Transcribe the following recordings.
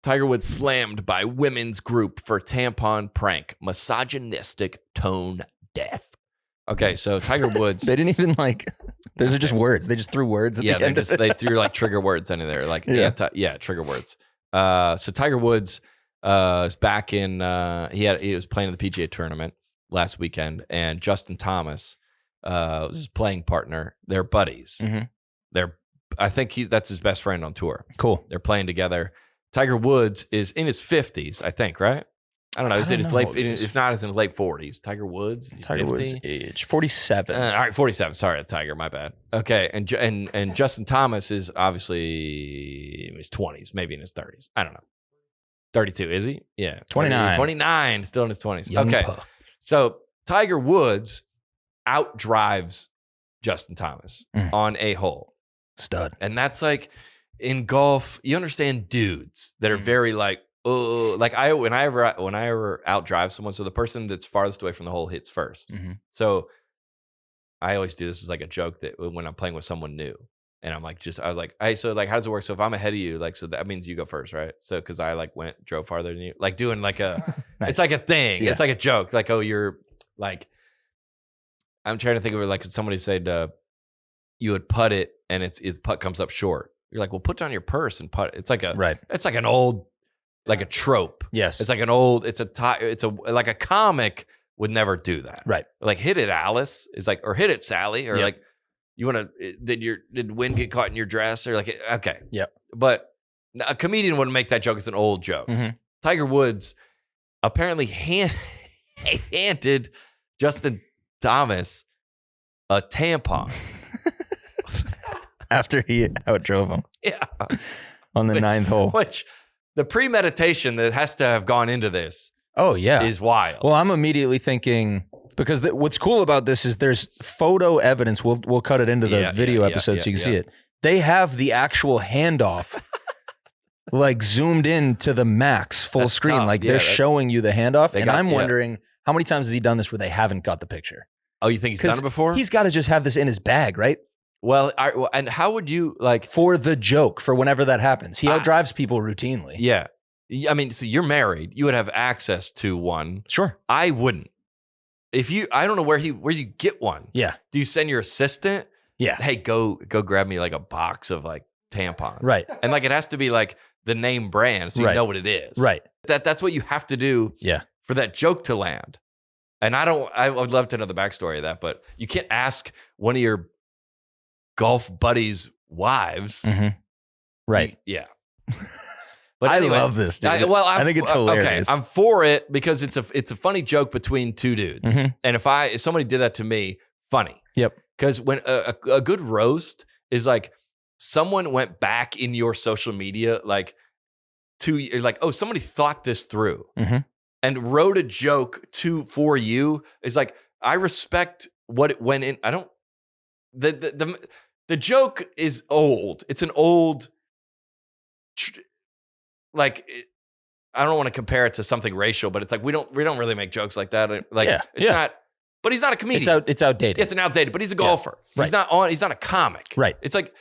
Tiger Woods slammed by women's group for tampon prank. Misogynistic, tone deaf. Okay, so Tiger Woods. They didn't even those are just words. They just threw words at the end. They threw like trigger words into there. Like, trigger words. So Tiger Woods is back in, he was playing in the PGA tournament last weekend, and Justin Thomas was his playing partner. They're buddies. Mm-hmm. I think that's his best friend on tour. Cool. They're playing together. Tiger Woods is in his 50s, I think, right? I don't know. He's in his late, if not, he's in his late 40s. Tiger Woods, Tiger Woods age 47. All right, 47. Sorry, Tiger, my bad. Okay, and Justin Thomas is obviously in his 20s, maybe in his 30s. I don't know. 32, is he? Yeah. 29. 29, still in his 20s. Young okay. puck. So Tiger Woods outdrives Justin Thomas on a hole. Stud. And that's like in golf, you understand dudes that are very like, oh, like when I ever outdrive someone, so the person that's farthest away from the hole hits first. Mm-hmm. So I always do this as like a joke that when I'm playing with someone new, and I'm like, I was like, hey, so like, how does it work? So if I'm ahead of you, like, so that means you go first, right? So because I like drove farther than you, like doing like a, nice. It's like a thing. Yeah. It's like a joke. Like, oh, you're like, I'm trying to think of it like somebody said, you would putt it and the putt comes up short. You're like, well, put down your purse and putt. It's like it's like an old, like a trope. Yes. It's like an old, like a comic would never do that. Right. Like hit it, Alice is like, or hit it, Sally, or like, you want to, did wind get caught in your dress? Or like, okay. Yep. But a comedian wouldn't make that joke. It's an old joke. Mm-hmm. Tiger Woods apparently handed Justin Thomas a tampon. After he outdrove him. Yeah. On the ninth hole. Which the premeditation that has to have gone into this. Oh, yeah. Is wild. Well, I'm immediately thinking, because what's cool about this is there's photo evidence. We'll cut it into the video episode so you can see it. They have the actual handoff like zoomed in to the max full screen. Tough. Like they're showing you the handoff. And I'm wondering how many times has he done this where they haven't got the picture? Oh, you think he's done it before? He's got to just have this in his bag, right? Well, and how would you like for the joke for whenever that happens? He outdrives people routinely. Yeah, I mean, so you're married, you would have access to one. Sure, I wouldn't. I don't know where you get one. Yeah, do you send your assistant? Yeah, hey, go grab me like a box of like tampons, right? And like it has to be like the name brand, so you know what it is, right? That's what you have to do. Yeah, for that joke to land. And I would love to know the backstory of that, but you can't ask one of your golf buddies' wives. Mm-hmm. Right. Yeah. But anyway, I love this, dude. I think it's hilarious. Okay, I'm for it because it's a funny joke between two dudes. Mm-hmm. And if somebody did that to me, funny. Yep. Because when a good roast is like someone went back in your social media like like, oh, somebody thought this through and wrote a joke for you. Is like, I respect what it went in. I don't. The joke is old. It's an old, I don't want to compare it to something racial, but it's like we don't really make jokes like that. Like it's not. But he's not a comedian. It's outdated. It's an outdated. But he's a golfer. Yeah. Right. He's not a comic. Right. It's like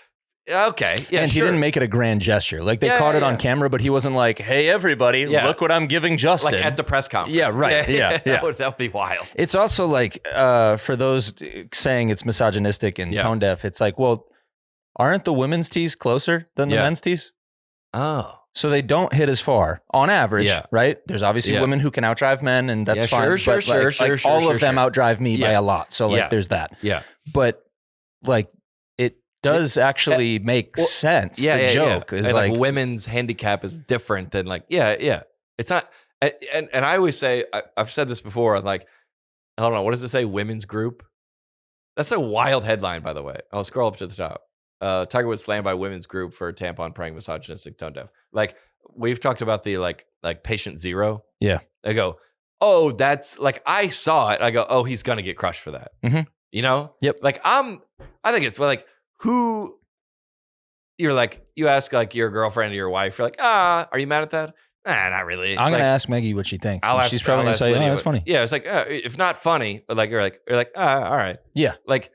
okay. Yeah. And he didn't make it a grand gesture. Like they caught it on camera, but he wasn't like, "Hey, everybody, look what I'm giving Justin." Like at the press conference. Yeah. Right. Yeah. That would be wild. It's also like for those saying it's misogynistic and tone deaf. It's like, well, aren't the women's tees closer than the men's tees? Oh. So they don't hit as far on average, right? There's obviously women who can outdrive men, and that's fine. Sure, but all of them outdrive me by a lot. So like, there's that. Yeah. But like, it does actually make sense. The joke is like women's handicap is different than like It's not. And I always say I've said this before. I'm like, I don't know, what does it say? Women's group. That's a wild headline, by the way. I'll scroll up to the top. Tiger Woods slammed by women's group for tampon praying misogynistic tone deaf. Like we've talked about the like patient zero. Yeah. They go, oh, that's like, I saw it. I go, oh, he's going to get crushed for that. Mm-hmm. You know? Yep. Like I think it's like who you're like, you ask like your girlfriend or your wife, you're like, are you mad at that? Nah, not really. I'm going to ask Maggie what she thinks. She's probably going to say, Lydia, oh, that's funny. Yeah. It's like, if not funny, but like, you're like, all right. Yeah. Like,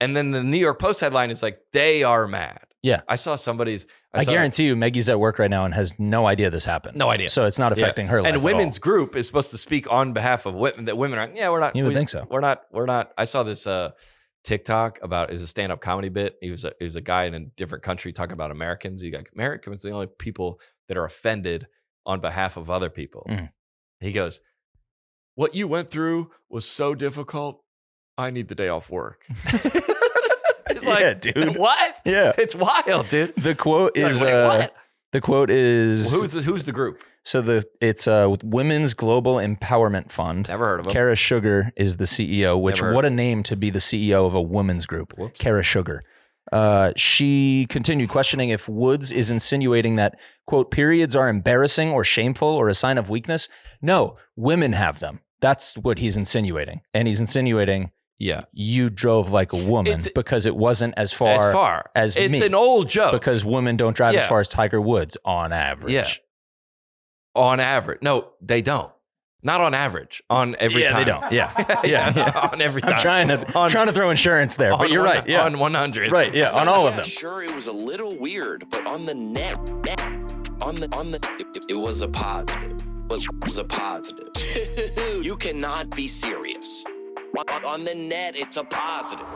and then the New York Post headline is like, they are mad. Yeah. I saw somebody's. I guarantee you, Maggie's at work right now and has no idea this happened. No idea. So it's not affecting her life. And women's group is supposed to speak on behalf of women. That women are, we're not. You would think so. We're not. I saw this TikTok about, it was a stand-up comedy bit. He was a guy in a different country talking about Americans. He got Americans are the only people that are offended on behalf of other people. He goes, "What you went through was so difficult. I need the day off work." It's like, dude, what? Yeah, it's wild, dude. The quote is what? The quote is, who's the group? So it's Women's Global Empowerment Fund. Never heard of them. Kara Sugar is the CEO. Which, what a name to be the CEO of a women's group. Whoops. Kara Sugar. She continued questioning if Woods is insinuating that, quote, periods are embarrassing or shameful or a sign of weakness. No, women have them. That's what he's insinuating. And he's insinuating, you drove like a woman because it wasn't as far as it's me. It's an old joke. Because women don't drive as far as Tiger Woods on average. Yeah. On average. No, they don't. Not on average. On every time. They don't. Yeah. On every time. I'm trying to throw insurance there, but you're right. Yeah. On 100. Right. Yeah. On all of them. Sure, it was a little weird, but on the net, it was a positive. It was a positive. You cannot be serious. On the net, it's a positive.